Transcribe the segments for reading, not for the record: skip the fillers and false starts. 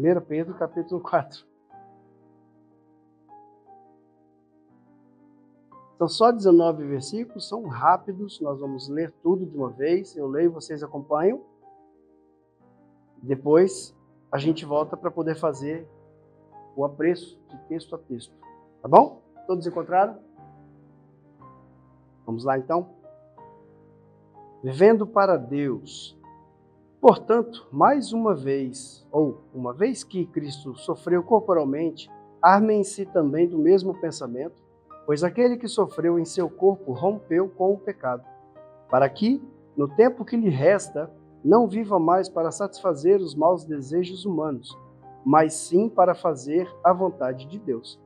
1 Pedro, capítulo 4. São só 19 versículos, são rápidos, nós vamos ler tudo de uma vez. Eu leio, vocês acompanham. Depois a gente volta para poder fazer o apreço de texto a texto. Tá bom? Todos encontraram? Vamos lá então? Vivendo para Deus. Portanto, mais uma vez, ou uma vez que Cristo sofreu corporalmente, armem-se também do mesmo pensamento, pois aquele que sofreu em seu corpo rompeu com o pecado, para que, no tempo que lhe resta, não viva mais para satisfazer os maus desejos humanos, mas sim para fazer a vontade de Deus.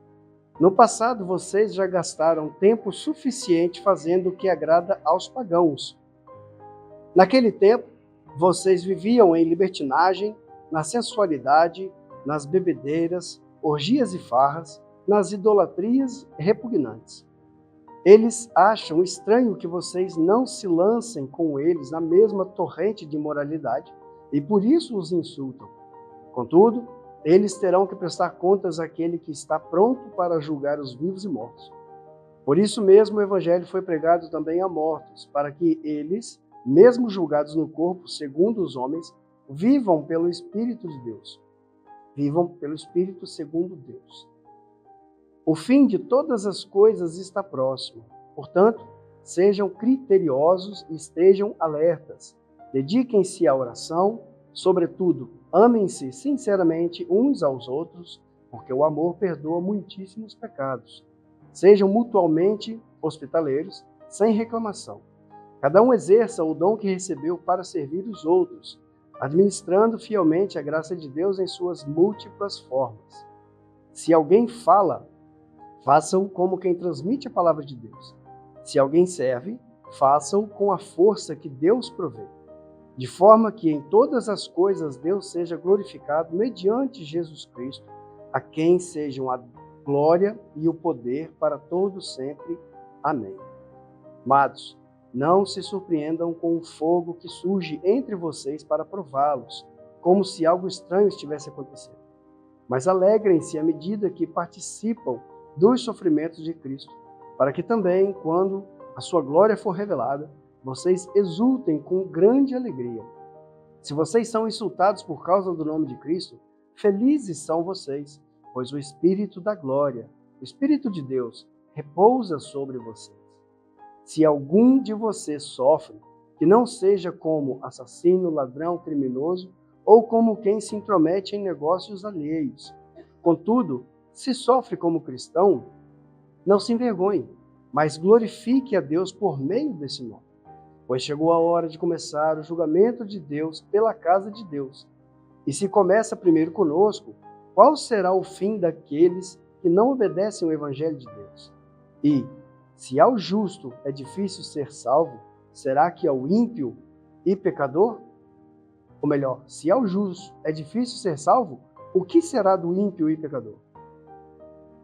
No passado, vocês já gastaram tempo suficiente fazendo o que agrada aos pagãos. Naquele tempo, vocês viviam em libertinagem, na sensualidade, nas bebedeiras, orgias e farras, nas idolatrias repugnantes. Eles acham estranho que vocês não se lancem com eles na mesma torrente de imoralidade e por isso os insultam. Contudo, eles terão que prestar contas àquele que está pronto para julgar os vivos e mortos. Por isso mesmo o Evangelho foi pregado também a mortos, para que eles, mesmo julgados no corpo segundo os homens, vivam pelo Espírito de Deus. Vivam pelo Espírito segundo Deus. O fim de todas as coisas está próximo. Portanto, sejam criteriosos e estejam alertas. Dediquem-se à oração, sobretudo, amem-se sinceramente uns aos outros, porque o amor perdoa muitíssimos pecados. Sejam mutualmente hospitaleiros, sem reclamação. Cada um exerça o dom que recebeu para servir os outros, administrando fielmente a graça de Deus em suas múltiplas formas. Se alguém fala, faça-o como quem transmite a palavra de Deus. Se alguém serve, faça-o com a força que Deus provê, de forma que em todas as coisas Deus seja glorificado mediante Jesus Cristo, a quem sejam a glória e o poder para todos sempre. Amém. Amados, não se surpreendam com o fogo que surge entre vocês para prová-los, como se algo estranho estivesse acontecendo. Mas alegrem-se à medida que participam dos sofrimentos de Cristo, para que também, quando a sua glória for revelada, vocês exultem com grande alegria. Se vocês são insultados por causa do nome de Cristo, felizes são vocês, pois o Espírito da glória, o Espírito de Deus, repousa sobre vocês. Se algum de vocês sofre, que não seja como assassino, ladrão, criminoso, ou como quem se intromete em negócios alheios. Contudo, se sofre como cristão, não se envergonhe, mas glorifique a Deus por meio desse nome. Pois chegou a hora de começar o julgamento de Deus pela casa de Deus. E se começa primeiro conosco, qual será o fim daqueles que não obedecem ao Evangelho de Deus? E, se ao justo é difícil ser salvo, será que ao ímpio e pecador? Ou melhor, se ao justo é difícil ser salvo, o que será do ímpio e pecador?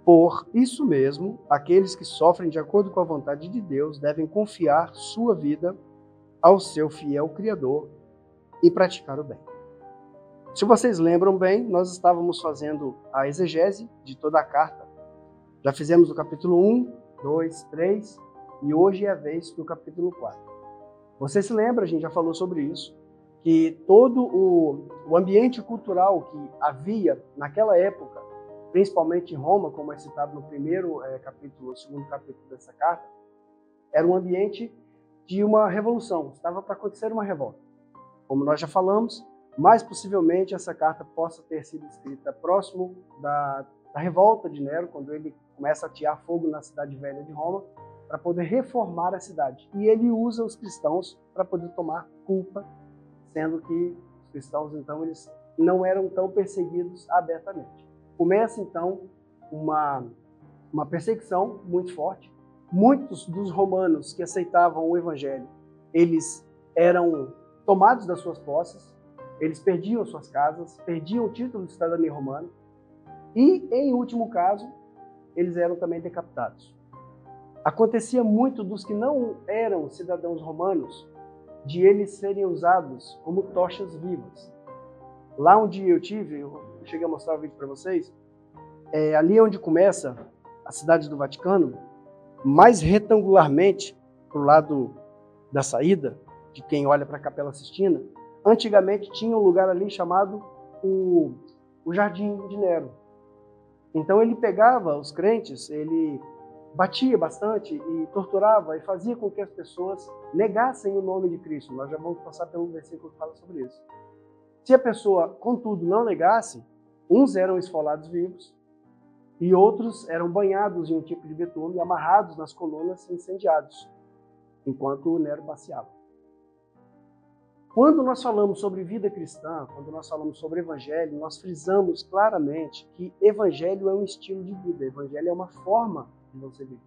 Por isso mesmo, aqueles que sofrem de acordo com a vontade de Deus devem confiar sua vida ao seu fiel Criador e praticar o bem. Se vocês lembram bem, nós estávamos fazendo a exegese de toda a carta. Já fizemos o capítulo 1, 2, 3 e hoje é a vez do capítulo 4. Você se lembra, a gente já falou sobre isso, que todo o ambiente cultural que havia naquela época, principalmente em Roma, como é citado no primeiro capítulo, no segundo capítulo dessa carta, era um ambiente de uma revolução, estava para acontecer uma revolta. Como nós já falamos, mais possivelmente essa carta possa ter sido escrita próximo da revolta de Nero, quando ele começa a atear fogo na cidade velha de Roma, para poder reformar a cidade. E ele usa os cristãos para poder tomar culpa, sendo que os cristãos, então, eles não eram tão perseguidos abertamente. Começa, então, uma perseguição muito forte. Muitos dos romanos que aceitavam o Evangelho, eles eram tomados das suas posses, eles perdiam suas casas, perdiam o título de cidadania romana e, em último caso, eles eram também decapitados. Acontecia muito dos que não eram cidadãos romanos, de eles serem usados como tochas vivas. Lá onde eu cheguei a mostrar o vídeo para vocês, ali onde começa a cidade do Vaticano, mais retangularmente, para o lado da saída, de quem olha para a Capela Sistina, antigamente tinha um lugar ali chamado o Jardim de Nero. Então ele pegava os crentes, ele batia bastante e torturava e fazia com que as pessoas negassem o nome de Cristo. Nós já vamos passar pelo versículo que fala sobre isso. Se a pessoa, contudo, não negasse, uns eram esfolados vivos e outros eram banhados em um tipo de betume, amarrados nas colunas e incendiados, enquanto o Nero passeava. Quando nós falamos sobre vida cristã, quando nós falamos sobre evangelho, nós frisamos claramente que evangelho é um estilo de vida, evangelho é uma forma de você viver.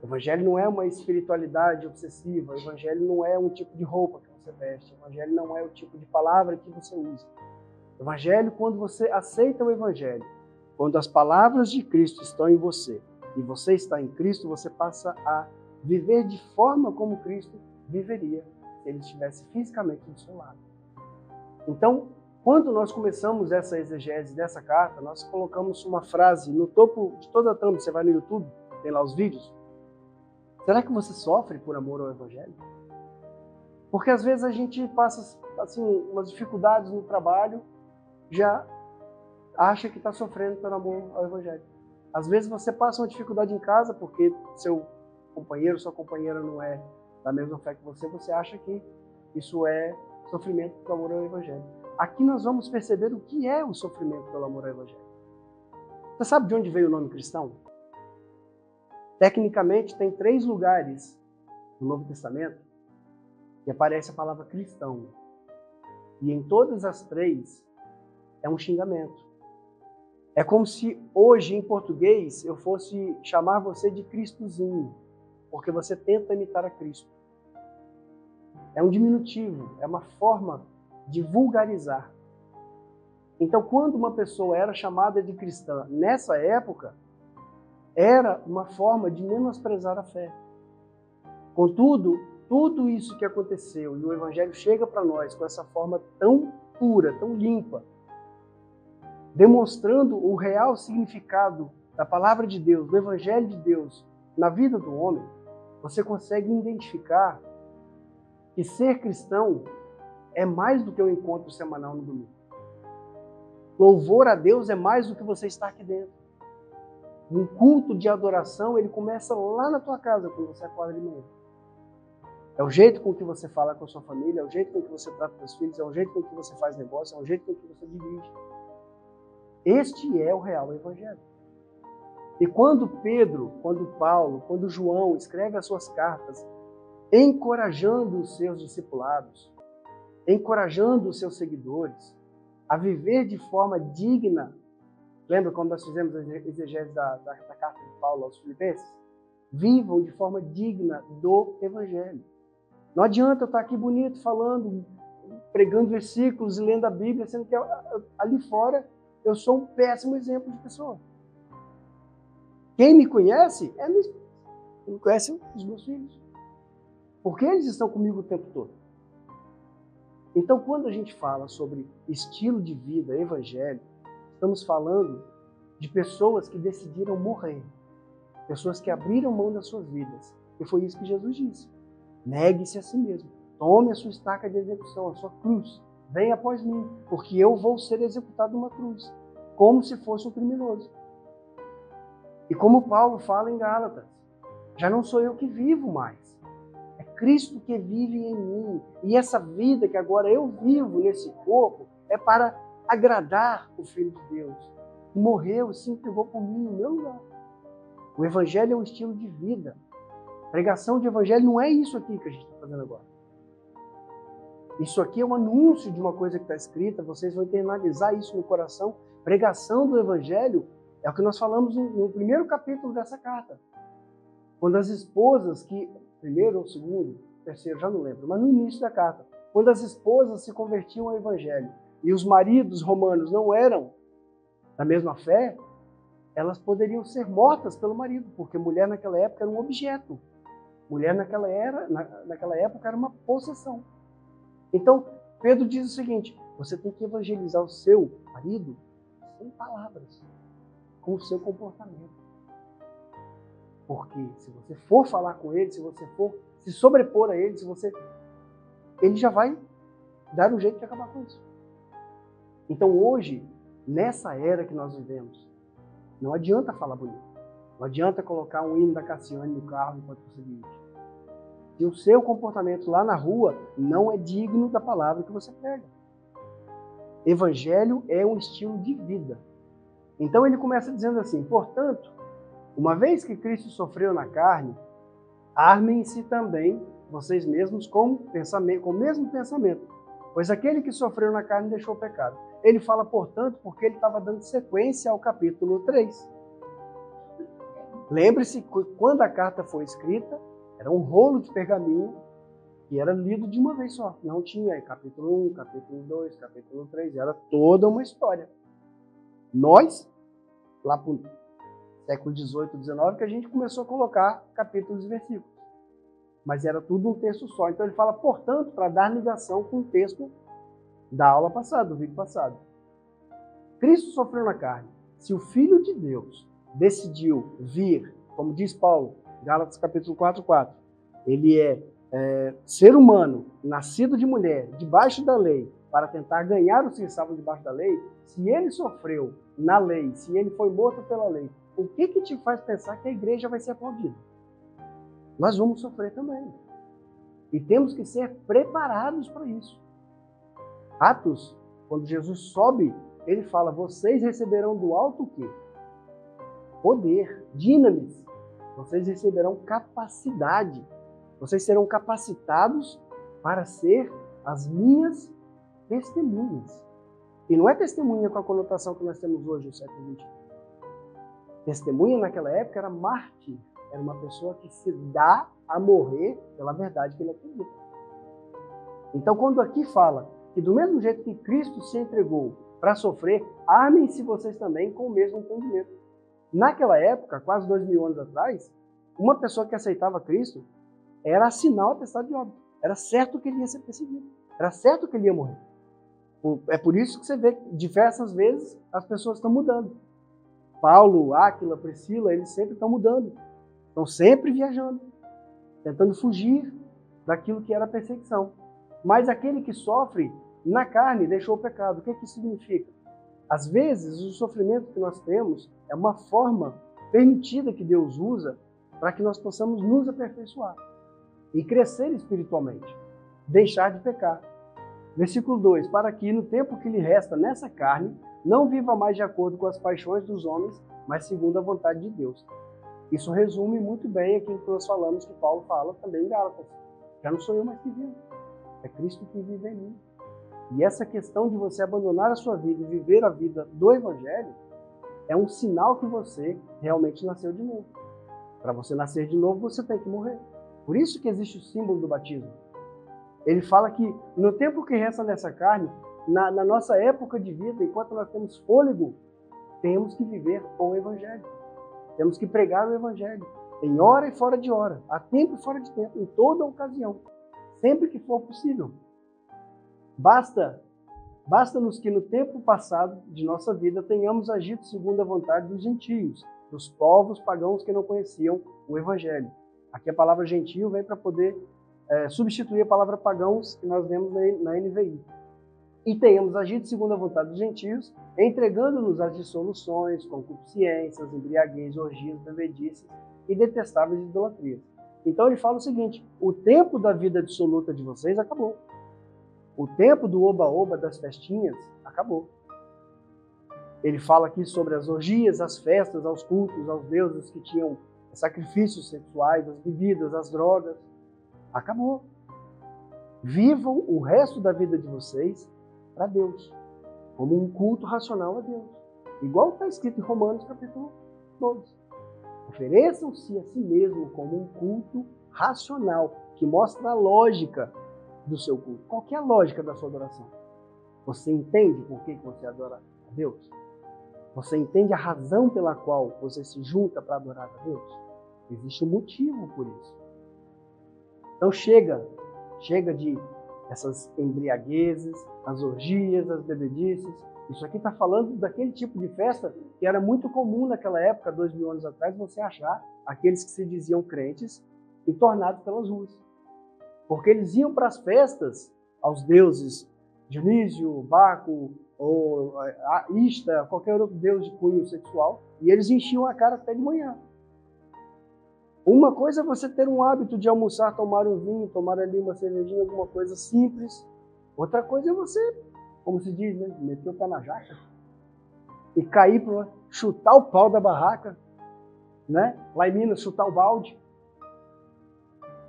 O evangelho não é uma espiritualidade obsessiva, o evangelho não é um tipo de roupa que você veste, o evangelho não é o tipo de palavra que você usa. O evangelho, quando você aceita o evangelho, quando as palavras de Cristo estão em você e você está em Cristo, você passa a viver de forma como Cristo viveria se ele estivesse fisicamente do seu lado. Então, quando nós começamos essa exegese dessa carta, nós colocamos uma frase no topo de toda a thumb, você vai no YouTube, tem lá os vídeos. Será que você sofre por amor ao Evangelho? Porque às vezes a gente passa assim, umas dificuldades no trabalho, já acha que está sofrendo por amor ao Evangelho. Às vezes você passa uma dificuldade em casa porque seu companheiro, sua companheira não é da mesma fé que você acha que isso é sofrimento por amor ao Evangelho. Aqui nós vamos perceber o que é o sofrimento pelo amor ao Evangelho. Você sabe de onde veio o nome cristão? Tecnicamente, tem 3 lugares no Novo Testamento que aparece a palavra cristão. E em todas as 3 é um xingamento. É como se hoje, em português, eu fosse chamar você de Cristozinho, porque você tenta imitar a Cristo. É um diminutivo, é uma forma de vulgarizar. Então, quando uma pessoa era chamada de cristã nessa época, era uma forma de menosprezar a fé. Contudo, tudo isso que aconteceu e o Evangelho chega para nós com essa forma tão pura, tão limpa, demonstrando o real significado da palavra de Deus, do Evangelho de Deus na vida do homem, você consegue identificar que ser cristão é mais do que um encontro semanal no domingo. Louvor a Deus é mais do que você estar aqui dentro. Um culto de adoração, ele começa lá na tua casa, quando você acorda de manhã. É o jeito com que você fala com a sua família, é o jeito com que você trata os seus filhos, é o jeito com que você faz negócio, é o jeito com que você dirige. Este é o real Evangelho. E quando Pedro, quando Paulo, quando João escreve as suas cartas, encorajando os seus discipulados, encorajando os seus seguidores a viver de forma digna. Lembra quando nós fizemos a exegese da carta de Paulo aos Filipenses? Vivam de forma digna do Evangelho. Não adianta eu estar aqui bonito, falando, pregando versículos e lendo a Bíblia, sendo que ali fora eu sou um péssimo exemplo de pessoa. Quem me conhece é minha esposa. Quem me conhece os meus filhos. Porque eles estão comigo o tempo todo. Então, quando a gente fala sobre estilo de vida, evangelho, estamos falando de pessoas que decidiram morrer. Pessoas que abriram mão das suas vidas. E foi isso que Jesus disse. Negue-se a si mesmo. Tome a sua estaca de execução, a sua cruz. Venha após mim, porque eu vou ser executado numa cruz. Como se fosse um criminoso. E como Paulo fala em Gálatas, já não sou eu que vivo mais. É Cristo que vive em mim. E essa vida que agora eu vivo nesse corpo é para agradar o Filho de Deus. Que morreu e se entregou por mim no meu lugar. O Evangelho é um estilo de vida. Pregação de Evangelho não é isso aqui que a gente está fazendo agora. Isso aqui é um anúncio de uma coisa que está escrita, vocês vão internalizar isso no coração. Pregação do Evangelho é o que nós falamos no primeiro capítulo dessa carta. Quando as esposas primeiro ou segundo, terceiro, já não lembro, mas no início da carta, quando as esposas se convertiam ao Evangelho e os maridos romanos não eram da mesma fé, elas poderiam ser mortas pelo marido, porque mulher naquela época era um objeto. Mulher naquela época era uma possessão. Então, Pedro diz o seguinte, você tem que evangelizar o seu marido em palavras, com o seu comportamento. Porque se você for falar com ele, se você for se sobrepor a ele, ele já vai dar um jeito de acabar com isso. Então hoje, nessa era que nós vivemos, não adianta falar bonito. Não adianta colocar um hino da Cassiane no carro enquanto você dirige. Se o seu comportamento lá na rua não é digno da palavra que você prega. Evangelho é um estilo de vida. Então ele começa dizendo assim: portanto, uma vez que Cristo sofreu na carne, armem-se também vocês mesmos com o mesmo pensamento. Pois aquele que sofreu na carne deixou o pecado. Ele fala, portanto, porque ele estava dando sequência ao capítulo 3. Lembre-se que quando a carta foi escrita, era um rolo de pergaminho que era lido de uma vez só. Não tinha capítulo 1, capítulo 2, capítulo 3. Era toda uma história. Nós, lá para o século XVIII, XIX, que a gente começou a colocar capítulos e versículos. Mas era tudo um texto só. Então ele fala, portanto, para dar ligação com o texto da aula passada, do vídeo passado. Cristo sofreu na carne. Se o Filho de Deus decidiu vir, como diz Paulo, Gálatas capítulo 4:4, ele é ser humano, nascido de mulher, debaixo da lei, para tentar ganhar os que estavam debaixo da lei, se ele sofreu na lei, se ele foi morto pela lei, o que te faz pensar que a igreja vai ser aplaudida? Nós vamos sofrer também. E temos que ser preparados para isso. Atos, quando Jesus sobe, ele fala, vocês receberão do alto o quê? Poder, dinamis. Vocês receberão capacidade. Vocês serão capacitados para ser as minhas testemunhas. E não é testemunha com a conotação que nós temos hoje no século XXI. Testemunha naquela época era mártir. Era uma pessoa que se dá a morrer pela verdade que ele acredita. Então, quando aqui fala que do mesmo jeito que Cristo se entregou para sofrer, armem-se vocês também com o mesmo entendimento. Naquela época, quase 2000 anos atrás, uma pessoa que aceitava Cristo era assinar o atestado de óbito. Era certo que ele ia ser perseguido. Era certo que ele ia morrer. É por isso que você vê que diversas vezes as pessoas estão mudando. Paulo, Áquila, Priscila, eles sempre estão mudando. Estão sempre viajando, tentando fugir daquilo que era perseguição. Mas aquele que sofre na carne deixou o pecado. O que isso significa? Às vezes, o sofrimento que nós temos é uma forma permitida que Deus usa para que nós possamos nos aperfeiçoar e crescer espiritualmente, deixar de pecar. Versículo 2, para que no tempo que lhe resta nessa carne, não viva mais de acordo com as paixões dos homens, mas segundo a vontade de Deus. Isso resume muito bem aquilo que nós falamos, que Paulo fala também em Gálatas. Já não sou eu mais que vivo, é Cristo que vive em mim. E essa questão de você abandonar a sua vida e viver a vida do Evangelho é um sinal que você realmente nasceu de novo. Para você nascer de novo, você tem que morrer. Por isso que existe o símbolo do batismo. Ele fala que no tempo que resta nessa carne, na nossa época de vida, enquanto nós temos fôlego, temos que viver o Evangelho. Temos que pregar o Evangelho, em hora e fora de hora, a tempo e fora de tempo, em toda ocasião, sempre que for possível. Basta-nos que no tempo passado de nossa vida tenhamos agido segundo a vontade dos gentios, dos povos pagãos que não conheciam o Evangelho. Aqui a palavra gentio vem para poder substituir a palavra pagãos que nós vemos na NVI. E tenhamos agido segundo a vontade dos gentios, entregando-nos às dissoluções, concupiscências, embriaguez, orgias, bebedices e detestáveis idolatrias. Então ele fala o seguinte, o tempo da vida dissoluta de vocês acabou. O tempo do oba-oba, das festinhas, acabou. Ele fala aqui sobre as orgias, as festas, aos cultos, aos deuses que tinham sacrifícios sexuais, as bebidas, as drogas. Acabou. Vivam o resto da vida de vocês para Deus, como um culto racional a Deus. Igual está escrito em Romanos capítulo 12. Ofereçam-se a si mesmo como um culto racional, que mostra a lógica do seu culto. Qual que é a lógica da sua adoração? Você entende por que você adora a Deus? Você entende a razão pela qual você se junta para adorar a Deus? Existe um motivo por isso. Então chega de essas embriaguezes, as orgias, as bebedices. Isso aqui está falando daquele tipo de festa que era muito comum naquela época, 2000 anos atrás, você achar aqueles que se diziam crentes entornados pelas ruas. Porque eles iam para as festas aos deuses Dionísio, Baco, ou Ista, qualquer outro deus de cunho sexual, e eles enchiam a cara até de manhã. Uma coisa é você ter um hábito de almoçar, tomar um vinho, tomar ali uma cervejinha, alguma coisa simples. Outra coisa é você, como se diz, né, meter o pé na jaca e cair para chutar o pau da barraca, né? Lá em Minas, chutar o balde.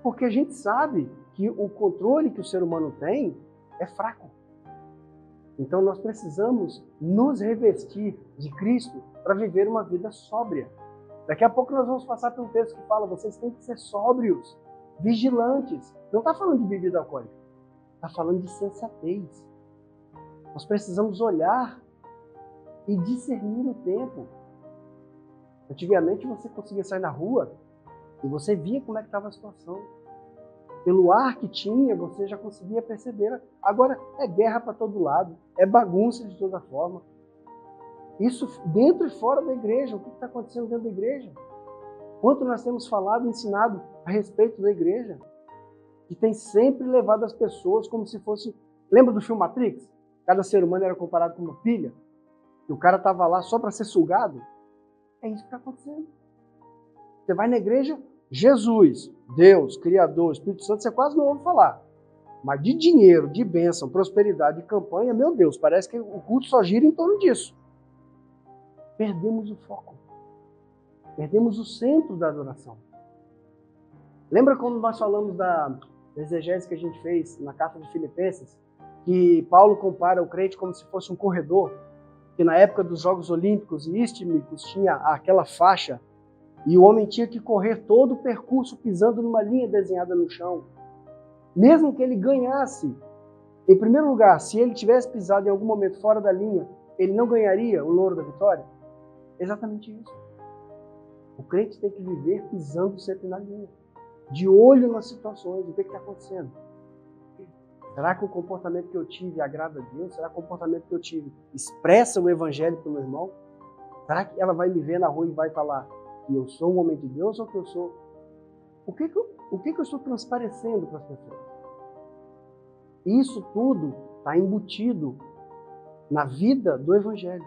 Porque a gente sabe que o controle que o ser humano tem é fraco. Então nós precisamos nos revestir de Cristo para viver uma vida sóbria. Daqui a pouco nós vamos passar por um texto que fala: vocês têm que ser sóbrios, vigilantes. Não está falando de bebida alcoólica, está falando de sensatez. Nós precisamos olhar e discernir o tempo. Antigamente você conseguia sair na rua e você via como é que estava a situação. Pelo ar que tinha, você já conseguia perceber. Agora é guerra para todo lado, é bagunça de toda forma. Isso dentro e fora da igreja. O que está acontecendo dentro da igreja? Quanto nós temos falado e ensinado a respeito da igreja? Que tem sempre levado as pessoas como se fosse... Lembra do filme Matrix? Cada ser humano era comparado com uma pilha. E o cara estava lá só para ser sugado. É isso que está acontecendo. Você vai na igreja, Jesus, Deus, Criador, Espírito Santo, você quase não ouve falar. Mas de dinheiro, de bênção, prosperidade, de campanha, meu Deus, parece que o culto só gira em torno disso. Perdemos o foco. Perdemos o centro da adoração. Lembra quando nós falamos da exegese que a gente fez na carta de Filipenses? Que Paulo compara o crente como se fosse um corredor, que na época dos Jogos Olímpicos e Istmicos tinha aquela faixa e o homem tinha que correr todo o percurso pisando numa linha desenhada no chão. Mesmo que ele ganhasse, em primeiro lugar, se ele tivesse pisado em algum momento fora da linha, ele não ganharia o louro da vitória? Exatamente isso. O crente tem que viver pisando sempre na linha, de olho nas situações, o que está acontecendo. Será que o comportamento que eu tive agrada a Deus? Será que o comportamento que eu tive expressa o evangelho para o meu irmão? Será que ela vai me ver na rua e vai falar que eu sou um homem de Deus ou que eu sou... O que eu estou transparecendo para as pessoas? Isso tudo está embutido na vida do evangelho.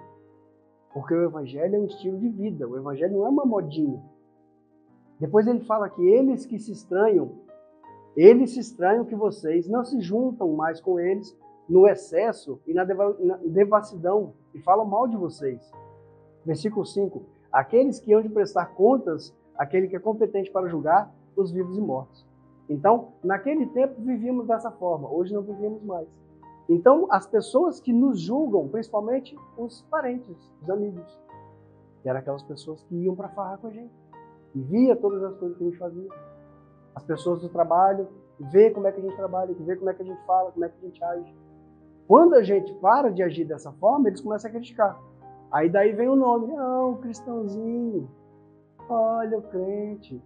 Porque o evangelho é um estilo de vida. O evangelho não é uma modinha. Depois ele fala que eles se estranham que vocês não se juntam mais com eles no excesso e na devassidão e falam mal de vocês. Versículo 5. Aqueles que hão de prestar contas, aquele que é competente para julgar os vivos e mortos. Então, naquele tempo vivíamos dessa forma, hoje não vivemos mais. Então, as pessoas que nos julgam, principalmente os parentes, os amigos, que eram aquelas pessoas que iam para farra com a gente, e via todas as coisas que a gente fazia. As pessoas do trabalho, vê como é que a gente trabalha, vê como é que a gente fala, como é que a gente age. Quando a gente para de agir dessa forma, eles começam a criticar. Aí daí vem o nome, o cristãozinho, olha o crente.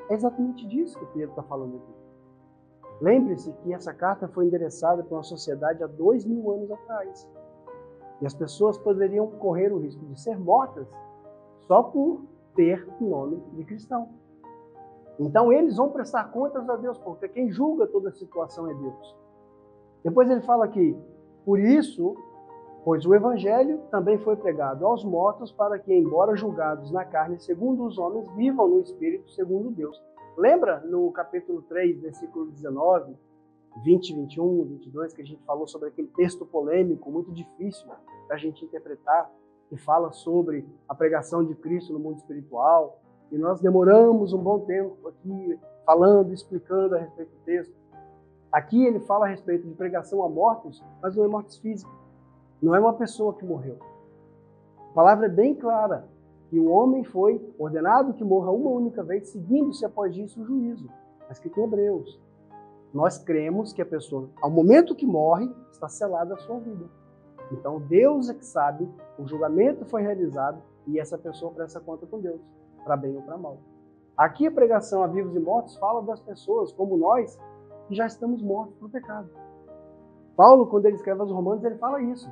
É exatamente disso que o Pedro está falando aqui. Lembre-se que essa carta foi endereçada para uma sociedade há 2000 anos atrás. E as pessoas poderiam correr o risco de ser mortas só por ter o nome de cristão. Então eles vão prestar contas a Deus, porque quem julga toda a situação é Deus. Depois ele fala aqui, por isso, pois o evangelho também foi pregado aos mortos para que, embora julgados na carne segundo os homens, vivam no espírito segundo Deus. Lembra no capítulo 3, versículo 19, 20, 21, 22, que a gente falou sobre aquele texto polêmico, muito difícil da gente interpretar, que fala sobre a pregação de Cristo no mundo espiritual, e nós demoramos um bom tempo aqui falando, explicando a respeito do texto. Aqui ele fala a respeito de pregação a mortos, mas não é mortes físicas. Não é uma pessoa que morreu. A palavra é bem clara, que o homem foi ordenado que morra uma única vez, seguindo-se após isso o juízo. Está escrito em Hebreus. Nós cremos que a pessoa, ao momento que morre, está selada a sua vida. Então Deus é que sabe, o julgamento foi realizado e essa pessoa presta conta com Deus, para bem ou para mal. Aqui a pregação a vivos e mortos fala das pessoas, como nós, que já estamos mortos para o pecado. Paulo, quando ele escreve aos Romanos, ele fala isso.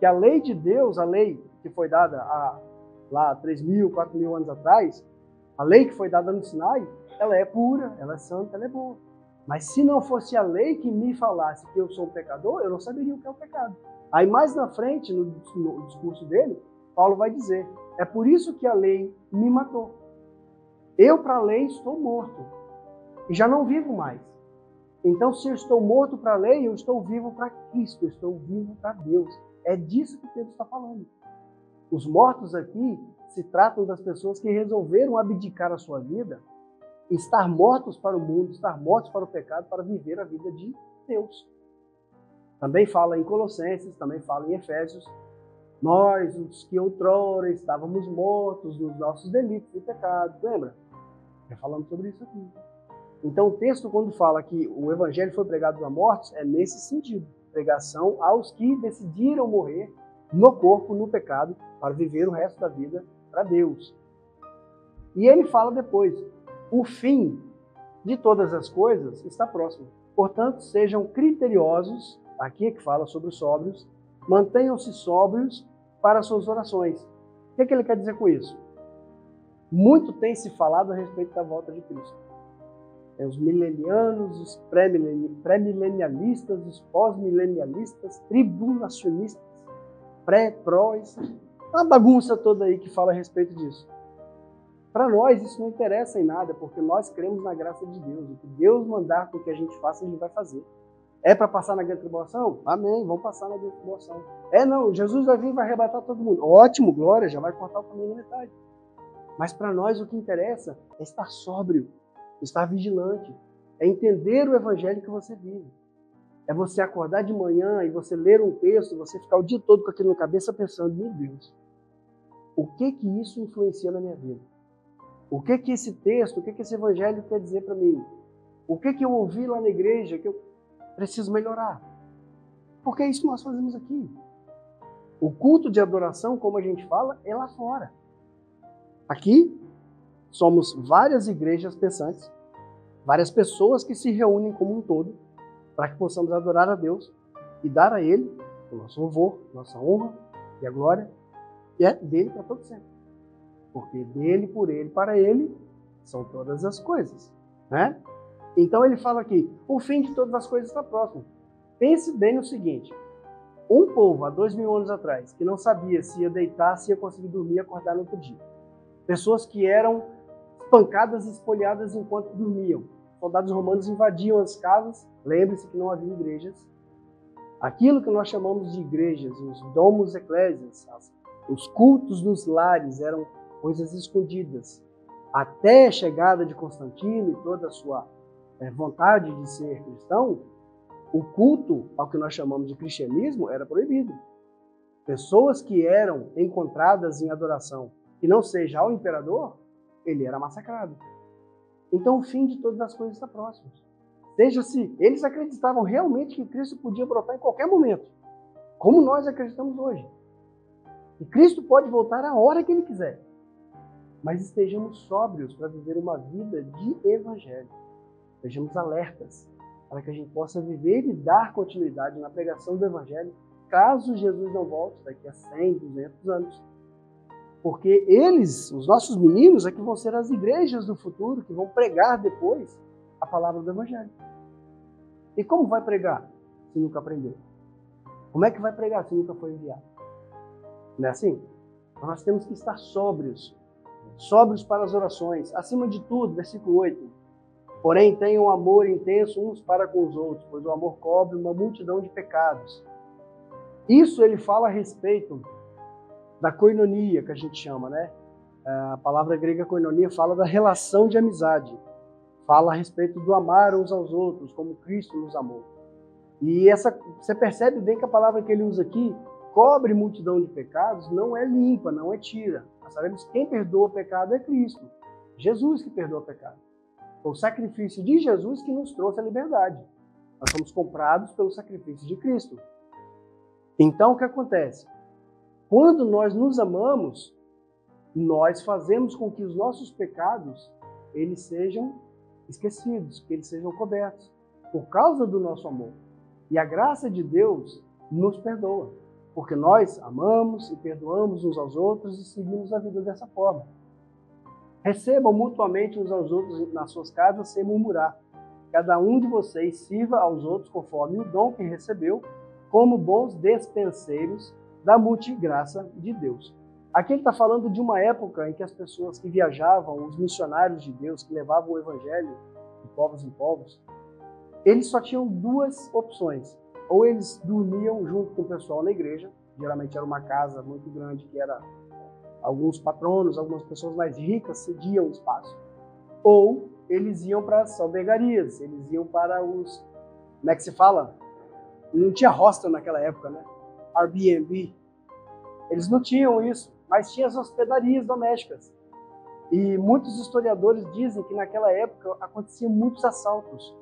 que a lei de Deus, a lei que foi dada lá 3.000, 4.000 anos atrás, a lei que foi dada no Sinai, ela é pura, ela é santa, ela é boa. Mas se não fosse a lei que me falasse que eu sou um pecador, eu não saberia o que é o pecado. Aí mais na frente, no discurso dele, Paulo vai dizer, é por isso que a lei me matou. Eu para a lei estou morto e já não vivo mais. Então se eu estou morto para a lei, eu estou vivo para Cristo, eu estou vivo para Deus. É disso que Pedro está falando. Os mortos aqui se tratam das pessoas que resolveram abdicar a sua vida, estar mortos para o mundo, estar mortos para o pecado, para viver a vida de Deus. Também fala em Colossenses, também fala em Efésios. Nós, os que outrora estávamos mortos nos nossos delitos e pecados, lembra? Já falamos sobre isso aqui. Então o texto, quando fala que o evangelho foi pregado a mortos, é nesse sentido. Pregação aos que decidiram morrer no corpo, no pecado, para viver o resto da vida para Deus. E ele fala depois, o fim de todas as coisas está próximo. Portanto, sejam criteriosos, aqui é que fala sobre os sóbrios, mantenham-se sóbrios para suas orações. O que ele quer dizer com isso? Muito tem se falado a respeito da volta de Cristo. Os milenianos, os pré-milenialistas, os pós-milenialistas, tribulacionistas, pré-prós, uma bagunça toda aí que fala a respeito disso. Para nós isso não interessa em nada, porque nós cremos na graça de Deus. O que Deus mandar com que a gente faça, a gente vai fazer. É para passar na grande tribulação? Amém, vamos passar na grande tribulação. Não, Jesus vai vir e vai arrebatar todo mundo. Ótimo, glória, já vai cortar o caminho na metade. Mas para nós o que interessa é estar sóbrio, estar vigilante, é entender o evangelho que você vive. É você acordar de manhã e você ler um texto, você ficar o dia todo com aquilo na cabeça pensando, meu Deus, o que isso influencia na minha vida? O que esse texto, o que esse evangelho quer dizer para mim? O que eu ouvi lá na igreja que eu preciso melhorar? Porque é isso que nós fazemos aqui. O culto de adoração, como a gente fala, é lá fora. Aqui somos várias igrejas pensantes, várias pessoas que se reúnem como um todo para que possamos adorar a Deus e dar a Ele o nosso louvor, nossa honra e a glória, e é dele para todo sempre. Porque dele, por ele, para ele, são todas as coisas, né? Então ele fala aqui, o fim de todas as coisas está próximo. Pense bem no seguinte, um povo há 2.000 anos atrás, que não sabia se ia deitar, se ia conseguir dormir e acordar no outro dia. Pessoas que eram espancadas e espoliadas enquanto dormiam. Soldados romanos invadiam as casas, lembre-se que não havia igrejas. Aquilo que nós chamamos de igrejas, os domos ecclesias, os cultos nos lares eram coisas escondidas. Até a chegada de Constantino e toda a sua vontade de ser cristão, o culto ao que nós chamamos de cristianismo era proibido. Pessoas que eram encontradas em adoração que não seja ao imperador, ele era massacrado. Então o fim de todas as coisas está próximo. Seja-se, eles acreditavam realmente que Cristo podia brotar em qualquer momento, como nós acreditamos hoje. E Cristo pode voltar a hora que Ele quiser. Mas estejamos sóbrios para viver uma vida de evangelho. Estejamos alertas para que a gente possa viver e dar continuidade na pregação do evangelho, caso Jesus não volte daqui a 100, 200 anos. Porque eles, os nossos meninos, é que vão ser as igrejas do futuro, que vão pregar depois a palavra do evangelho. E como vai pregar se nunca aprendeu? Como é que vai pregar se nunca foi enviado? Não é assim? Então nós temos que estar sóbrios para as orações. Acima de tudo, versículo 8. Porém, tenham amor intenso uns para com os outros, pois o amor cobre uma multidão de pecados. Isso ele fala a respeito da koinonia, que a gente chama, né? A palavra grega koinonia fala da relação de amizade. Fala a respeito do amar uns aos outros, como Cristo nos amou. E você percebe bem que a palavra que ele usa aqui, cobre multidão de pecados, não é limpa, não é tira. Nós sabemos que quem perdoa o pecado é Cristo. Jesus que perdoa o pecado. Foi o sacrifício de Jesus que nos trouxe a liberdade. Nós somos comprados pelo sacrifício de Cristo. Então, o que acontece? Quando nós nos amamos, nós fazemos com que os nossos pecados eles sejam esquecidos, que eles sejam cobertos, por causa do nosso amor. E a graça de Deus nos perdoa. porque nós amamos e perdoamos uns aos outros e seguimos a vida dessa forma. Recebam mutuamente uns aos outros nas suas casas sem murmurar. Cada um de vocês sirva aos outros conforme o dom que recebeu, como bons despenseiros da multigraça de Deus. Aqui ele está falando de uma época em que as pessoas que viajavam, os missionários de Deus, que levavam o evangelho de povos em povos, eles só tinham duas opções. Ou eles dormiam junto com o pessoal na igreja, geralmente era uma casa muito grande que era alguns patronos, algumas pessoas mais ricas cediam espaço. Ou eles iam para as albergarias, eles iam para os... Como é que se fala? Não tinha hostel naquela época, né? Airbnb. Eles não tinham isso, mas tinha as hospedarias domésticas. E muitos historiadores dizem que naquela época aconteciam muitos assaltos.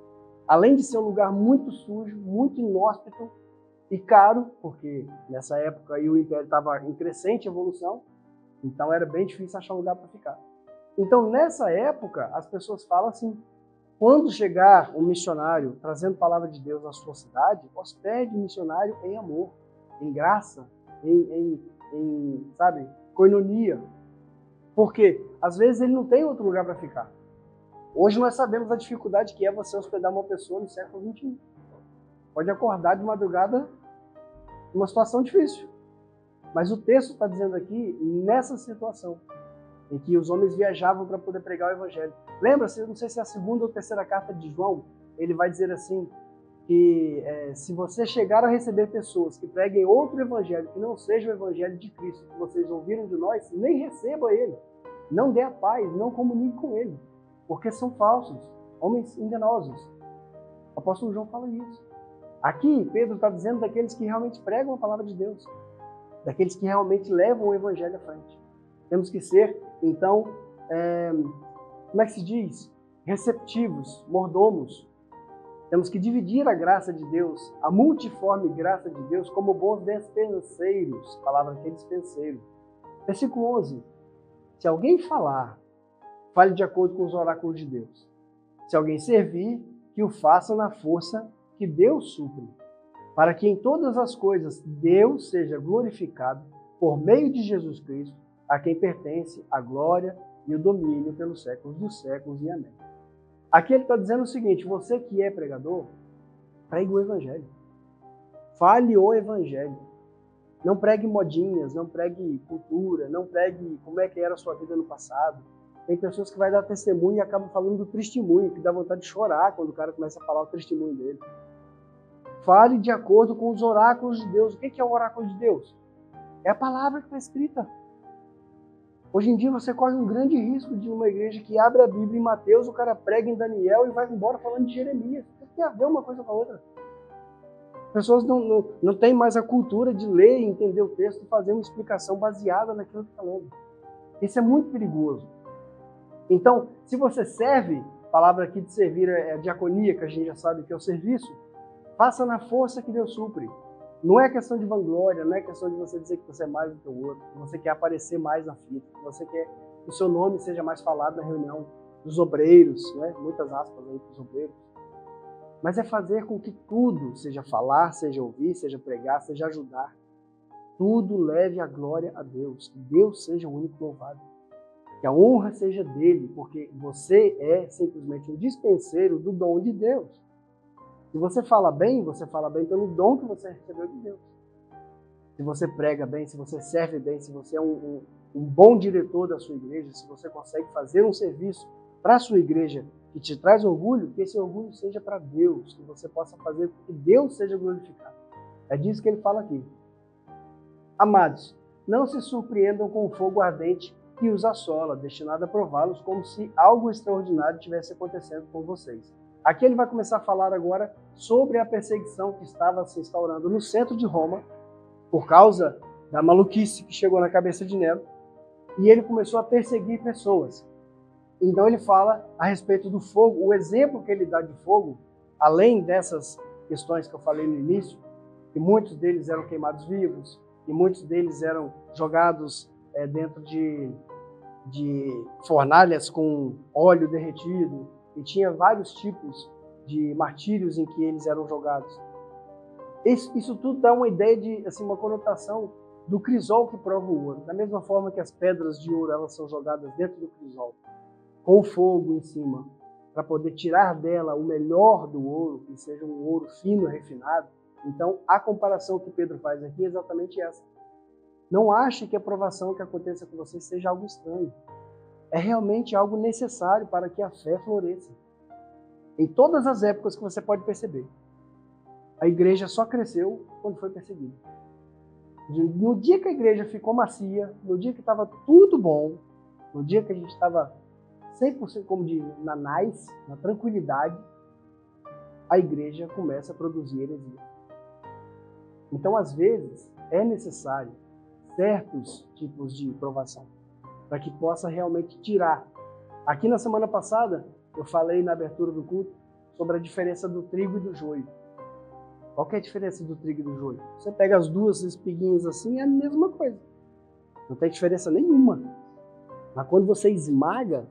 Além de ser um lugar muito sujo, muito inóspito e caro, porque nessa época aí o Império estava em crescente evolução, então era bem difícil achar um lugar para ficar. Então, nessa época, as pessoas falam assim, quando chegar um missionário trazendo a palavra de Deus na sua cidade, hospede o missionário em amor, em graça, sabe, koinonia. Porque, às vezes, ele não tem outro lugar para ficar. Hoje nós sabemos a dificuldade que é você hospedar uma pessoa no século XXI. Pode acordar de madrugada numa situação difícil. Mas o texto está dizendo aqui, nessa situação, em que os homens viajavam para poder pregar o evangelho. Lembra-se, não sei se é a segunda ou terceira carta de João, ele vai dizer assim, que se você chegar a receber pessoas que preguem outro evangelho, que não seja o evangelho de Cristo, que vocês ouviram de nós, nem receba ele. Não dê a paz, não comunique com ele, porque são falsos, homens enganosos. O apóstolo João fala isso. Aqui, Pedro está dizendo daqueles que realmente pregam a palavra de Deus, daqueles que realmente levam o evangelho à frente. Temos que ser, então, como é que se diz? Receptivos, mordomos. Temos que dividir a graça de Deus, a multiforme graça de Deus, como bons despenseiros. A palavra aqui é dispenseiro. Versículo 11. Se alguém falar, fale de acordo com os oráculos de Deus. Se alguém servir, que o faça na força que Deus supre, para que em todas as coisas Deus seja glorificado por meio de Jesus Cristo, a quem pertence a glória e o domínio pelos séculos dos séculos. E amém. Aqui ele está dizendo o seguinte, você que é pregador, pregue o evangelho. Fale o evangelho. Não pregue modinhas, não pregue cultura, não pregue como é que era a sua vida no passado. Tem pessoas que vai dar testemunho e acabam falando do testemunho, que dá vontade de chorar quando o cara começa a falar o testemunho dele. Fale de acordo com os oráculos de Deus. O que é o oráculo de Deus? É a palavra que está escrita. Hoje em dia você corre um grande risco de uma igreja que abre a Bíblia em Mateus, o cara prega em Daniel e vai embora falando de Jeremias. Tem a ver uma coisa com a outra. As pessoas não têm mais a cultura de ler e entender o texto e fazer uma explicação baseada naquilo que está lendo. Isso é muito perigoso. Então, se você serve, a palavra aqui de servir é a diaconia, que a gente já sabe que é o serviço, faça na força que Deus supre. Não é questão de vanglória, não é questão de você dizer que você é mais do que o outro, que você quer aparecer mais na fita, que você quer que o seu nome seja mais falado na reunião dos obreiros, né? Muitas aspas aí para os obreiros. Mas é fazer com que tudo, seja falar, seja ouvir, seja pregar, seja ajudar, tudo leve a glória a Deus, que Deus seja o único louvado, que a honra seja dele, porque você é simplesmente um dispenseiro do dom de Deus. Se você fala bem pelo dom que você recebeu de Deus. Se você prega bem, se você serve bem, se você é um bom diretor da sua igreja, se você consegue fazer um serviço para a sua igreja que te traz orgulho, que esse orgulho seja para Deus, que você possa fazer com que Deus seja glorificado. É disso que ele fala aqui. Amados, não se surpreendam com o fogo ardente que os assola, destinado a prová-los como se algo extraordinário tivesse acontecendo com vocês. Aqui ele vai começar a falar agora sobre a perseguição que estava se instaurando no centro de Roma, por causa da maluquice que chegou na cabeça de Nero, e ele começou a perseguir pessoas. Então ele fala a respeito do fogo, o exemplo que ele dá de fogo, além dessas questões que eu falei no início, que muitos deles eram queimados vivos, e muitos deles eram jogados dentro de fornalhas com óleo derretido, e tinha vários tipos de martírios em que eles eram jogados. Isso tudo dá uma ideia de, assim, uma conotação do crisol que prova o ouro. Da mesma forma que as pedras de ouro elas são jogadas dentro do crisol, com fogo em cima, para poder tirar dela o melhor do ouro, que seja um ouro fino, refinado. Então, a comparação que Pedro faz aqui é exatamente essa. Não ache que a provação que aconteça com você seja algo estranho. É realmente algo necessário para que a fé floresça. Em todas as épocas que você pode perceber, a igreja só cresceu quando foi perseguida. No dia que a igreja ficou macia, no dia que estava tudo bom, no dia que a gente estava 100%, como diz, na tranquilidade, a igreja começa a produzir heresia. Então, às vezes, é necessário certos tipos de provação para que possa realmente tirar. Aqui na semana passada, eu falei na abertura do culto sobre a diferença do trigo e do joio. Qual que é a diferença do trigo e do joio? Você pega as duas espiguinhas assim, é a mesma coisa. Não tem diferença nenhuma. Mas quando você esmaga,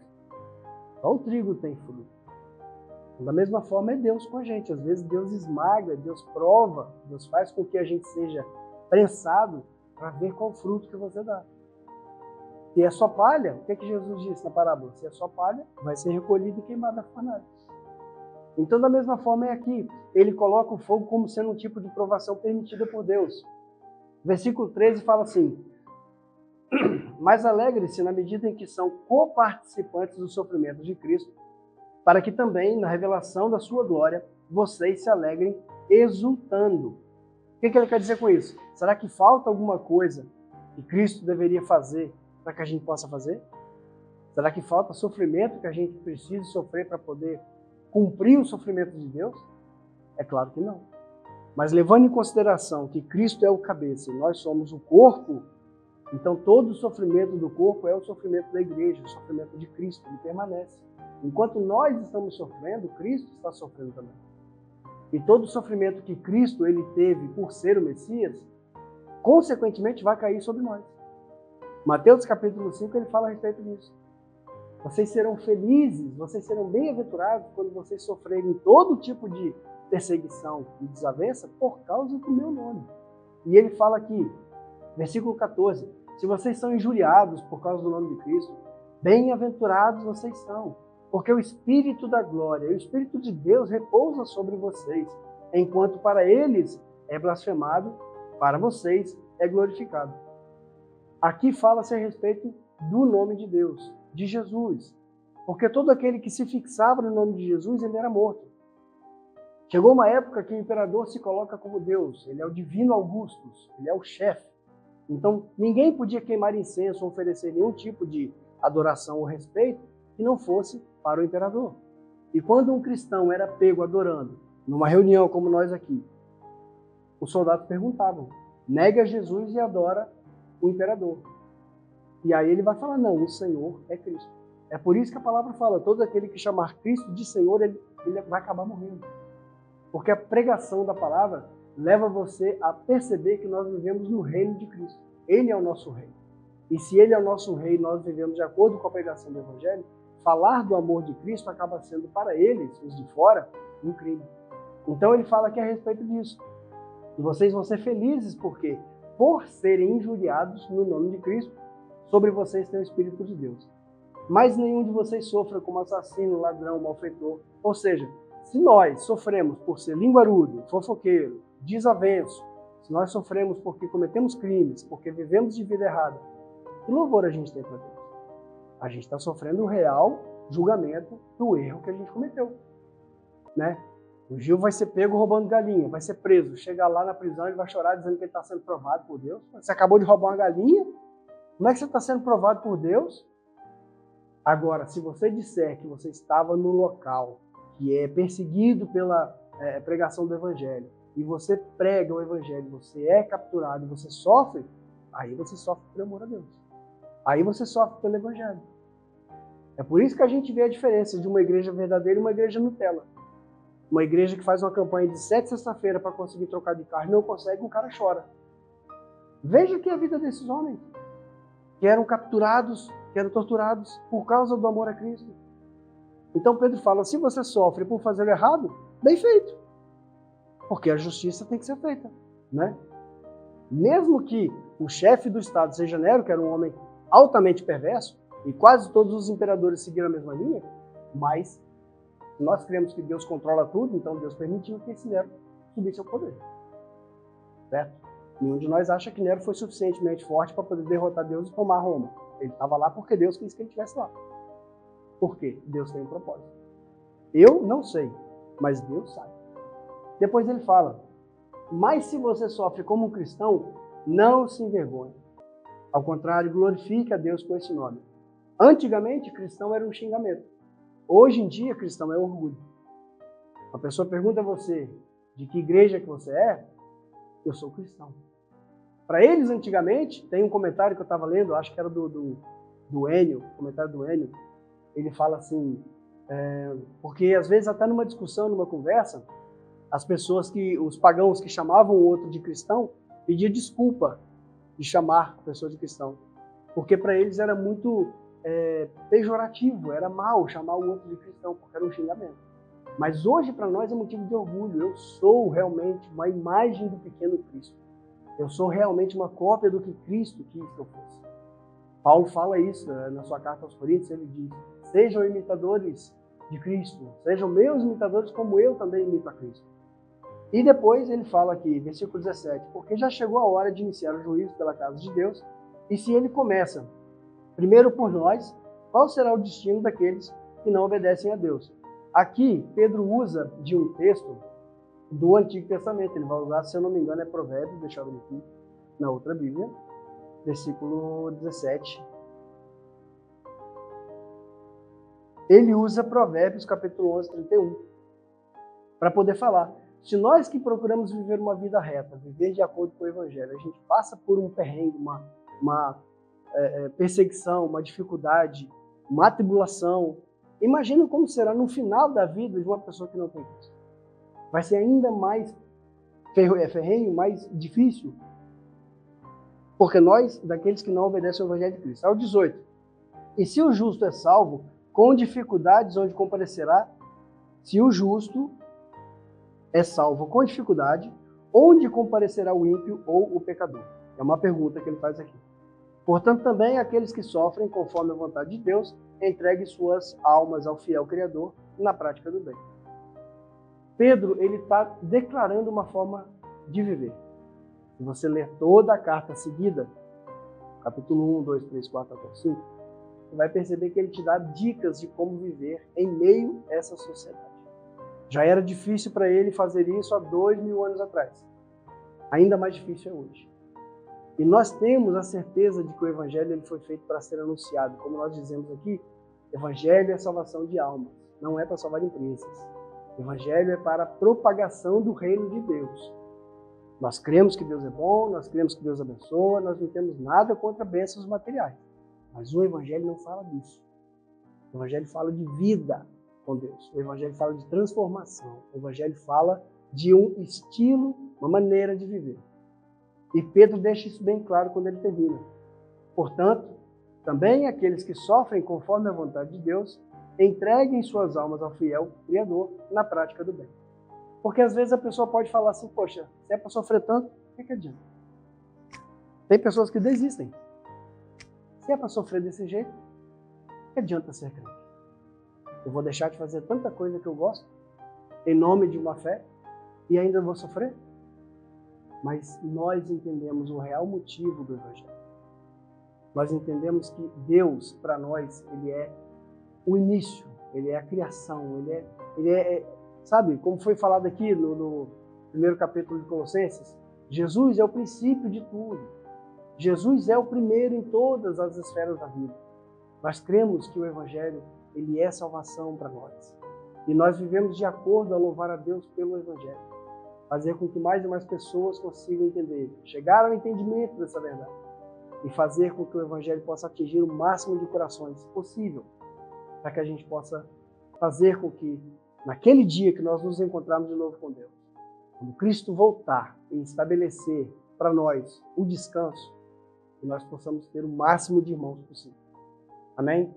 só o trigo tem fruto. Da mesma forma é Deus com a gente. Às vezes Deus esmaga, Deus prova, Deus faz com que a gente seja prensado para ver qual fruto que você dá. Se é só palha, o que é que Jesus disse na parábola? Se é só palha, vai ser recolhido e queimado na fornalha. Então, da mesma forma é aqui. Ele coloca o fogo como sendo um tipo de provação permitida por Deus. Versículo 13 fala assim: mas alegre-se na medida em que são coparticipantes do sofrimento de Cristo, para que também, na revelação da sua glória, vocês se alegrem exultando. O que ele quer dizer com isso? Será que falta alguma coisa que Cristo deveria fazer para que a gente possa fazer? Será que falta sofrimento que a gente precisa sofrer para poder cumprir o sofrimento de Deus? É claro que não. Mas levando em consideração que Cristo é o cabeça e nós somos o corpo, então todo o sofrimento do corpo é o sofrimento da igreja, o sofrimento de Cristo, ele permanece. Enquanto nós estamos sofrendo, Cristo está sofrendo também. E todo o sofrimento que Cristo ele teve por ser o Messias, consequentemente vai cair sobre nós. Mateus capítulo 5 ele fala a respeito disso. Vocês serão felizes, vocês serão bem-aventurados quando vocês sofrerem todo tipo de perseguição e desavença por causa do meu nome. E ele fala aqui, versículo 14, se vocês são injuriados por causa do nome de Cristo, bem-aventurados vocês são, porque o Espírito da glória, o Espírito de Deus repousa sobre vocês, enquanto para eles é blasfemado, para vocês é glorificado. Aqui fala-se a respeito do nome de Deus, de Jesus, porque todo aquele que se fixava no nome de Jesus, ele era morto. Chegou uma época que o imperador se coloca como Deus, ele é o divino Augustus, ele é o chefe. Então, ninguém podia queimar incenso ou oferecer nenhum tipo de adoração ou respeito que não fosse para o imperador. E quando um cristão era pego adorando, numa reunião como nós aqui, os soldados perguntavam, nega Jesus e adora o imperador. E aí ele vai falar, não, o Senhor é Cristo. É por isso que a palavra fala, todo aquele que chamar Cristo de Senhor, ele vai acabar morrendo. Porque a pregação da palavra leva você a perceber que nós vivemos no reino de Cristo. Ele é o nosso rei. E se ele é o nosso rei, nós vivemos de acordo com a pregação do Evangelho, falar do amor de Cristo acaba sendo para eles, os de fora, um crime. Então ele fala aqui a respeito disso. E vocês vão ser felizes porque, por serem injuriados no nome de Cristo, sobre vocês tem o Espírito de Deus. Mas nenhum de vocês sofra como assassino, ladrão, malfeitor. Ou seja, se nós sofremos por ser linguarudo, fofoqueiro, desavenço, se nós sofremos porque cometemos crimes, porque vivemos de vida errada, que louvor a gente tem para Deus? A gente está sofrendo o real julgamento do erro que a gente cometeu. Né? O Gil vai ser pego roubando galinha, vai ser preso. Chega lá na prisão, ele vai chorar dizendo que ele está sendo provado por Deus. Você acabou de roubar uma galinha? Como é que você está sendo provado por Deus? Agora, se você disser que você estava no local que é perseguido pela pregação do Evangelho, e você prega o Evangelho, você é capturado, você sofre, aí você sofre por amor a Deus. Aí você sofre pelo Evangelho. É por isso que a gente vê a diferença de uma igreja verdadeira e uma igreja Nutella. Uma igreja que faz uma campanha de 7 sexta-feira para conseguir trocar de carro, não consegue, o cara chora. Veja que é a vida desses homens, que eram capturados, que eram torturados por causa do amor a Cristo. Então Pedro fala, se você sofre por fazer o errado, bem feito. porque a justiça tem que ser feita, né? Mesmo que o chefe do Estado seja Nero, que era um homem altamente perverso, e quase todos os imperadores seguiram a mesma linha, mas nós cremos que Deus controla tudo, então Deus permitiu que esse Nero subisse ao poder. Certo? Nenhum de nós acha que Nero foi suficientemente forte para poder derrotar Deus e tomar Roma. Ele estava lá porque Deus quis que ele estivesse lá. Por quê? Deus tem um propósito. Eu não sei, mas Deus sabe. Depois ele fala, mas se você sofre como um cristão, não se envergonhe. Ao contrário, glorifique a Deus com esse nome. Antigamente, cristão era um xingamento. Hoje em dia, cristão é orgulho. Uma pessoa pergunta a você de que igreja que você é, eu sou cristão. Para eles, antigamente, tem um comentário que eu estava lendo, acho que era do Enio, comentário do Enio, ele fala assim, porque às vezes até numa discussão, numa conversa, as pessoas os pagãos que chamavam o outro de cristão, pediam desculpa de chamar a pessoa de cristão. Porque para eles era muito pejorativo, era mal chamar o outro de cristão, porque era um xingamento. Mas hoje para nós é motivo de orgulho. Eu sou realmente uma imagem do pequeno Cristo. Eu sou realmente uma cópia do que Cristo quis que eu fosse. Paulo fala isso na sua carta aos Coríntios, ele diz, sejam imitadores de Cristo, sejam meus imitadores como eu também imito a Cristo. E depois ele fala aqui, versículo 17, porque já chegou a hora de iniciar o juízo pela casa de Deus, e se ele começa primeiro por nós, qual será o destino daqueles que não obedecem a Deus? Aqui, Pedro usa de um texto do Antigo Testamento, ele vai usar, se eu não me engano, é Provérbios, deixaram aqui na outra Bíblia, versículo 17. Ele usa Provérbios, capítulo 11, 31, para poder falar. Se nós que procuramos viver uma vida reta, viver de acordo com o Evangelho, a gente passa por um perrengue, uma perseguição, uma dificuldade, uma tribulação, imagina como será no final da vida de uma pessoa que não tem Cristo. Vai ser ainda mais ferrenho, mais difícil, porque nós, daqueles que não obedecem ao Evangelho de Cristo. Ao 18. E se o justo é salvo, com dificuldades onde comparecerá? Se o justo é salvo com dificuldade, onde comparecerá o ímpio ou o pecador? É uma pergunta que ele faz aqui. Portanto, também aqueles que sofrem conforme a vontade de Deus, entreguem suas almas ao fiel Criador na prática do bem. Pedro, ele está declarando uma forma de viver. Se você ler toda a carta seguida, capítulo 1, 2, 3, 4, até 5, você vai perceber que ele te dá dicas de como viver em meio a essa sociedade. Já era difícil para ele fazer isso há 2000 anos atrás. Ainda mais difícil é hoje. E nós temos a certeza de que o Evangelho ele foi feito para ser anunciado. Como nós dizemos aqui, Evangelho é salvação de almas, não é para salvar empresas. O Evangelho é para a propagação do reino de Deus. Nós cremos que Deus é bom, nós cremos que Deus abençoa, nós não temos nada contra bênçãos materiais. Mas o Evangelho não fala disso. O Evangelho fala de vida com Deus. O Evangelho fala de transformação. O Evangelho fala de um estilo, uma maneira de viver. E Pedro deixa isso bem claro quando ele termina. Portanto, também aqueles que sofrem conforme a vontade de Deus, entreguem suas almas ao fiel Criador na prática do bem. Porque às vezes a pessoa pode falar assim, poxa, se é para sofrer tanto, o que adianta? Tem pessoas que desistem. Se é para sofrer desse jeito, o que adianta ser crente? Eu vou deixar de fazer tanta coisa que eu gosto, em nome de uma fé, e ainda vou sofrer? Mas nós entendemos o real motivo do Evangelho. Nós entendemos que Deus, para nós, Ele é o início, Ele é a criação, Ele é sabe, como foi falado aqui no primeiro capítulo de Colossenses, Jesus é o princípio de tudo. Jesus é o primeiro em todas as esferas da vida. Nós cremos que o Evangelho, ele é salvação para nós. E nós vivemos de acordo a louvar a Deus pelo Evangelho. Fazer com que mais e mais pessoas consigam entender, chegar ao entendimento dessa verdade. E fazer com que o Evangelho possa atingir o máximo de corações possível. Para que a gente possa fazer com que, naquele dia que nós nos encontrarmos de novo com Deus, quando Cristo voltar e estabelecer para nós o descanso, que nós possamos ter o máximo de irmãos possível. Amém?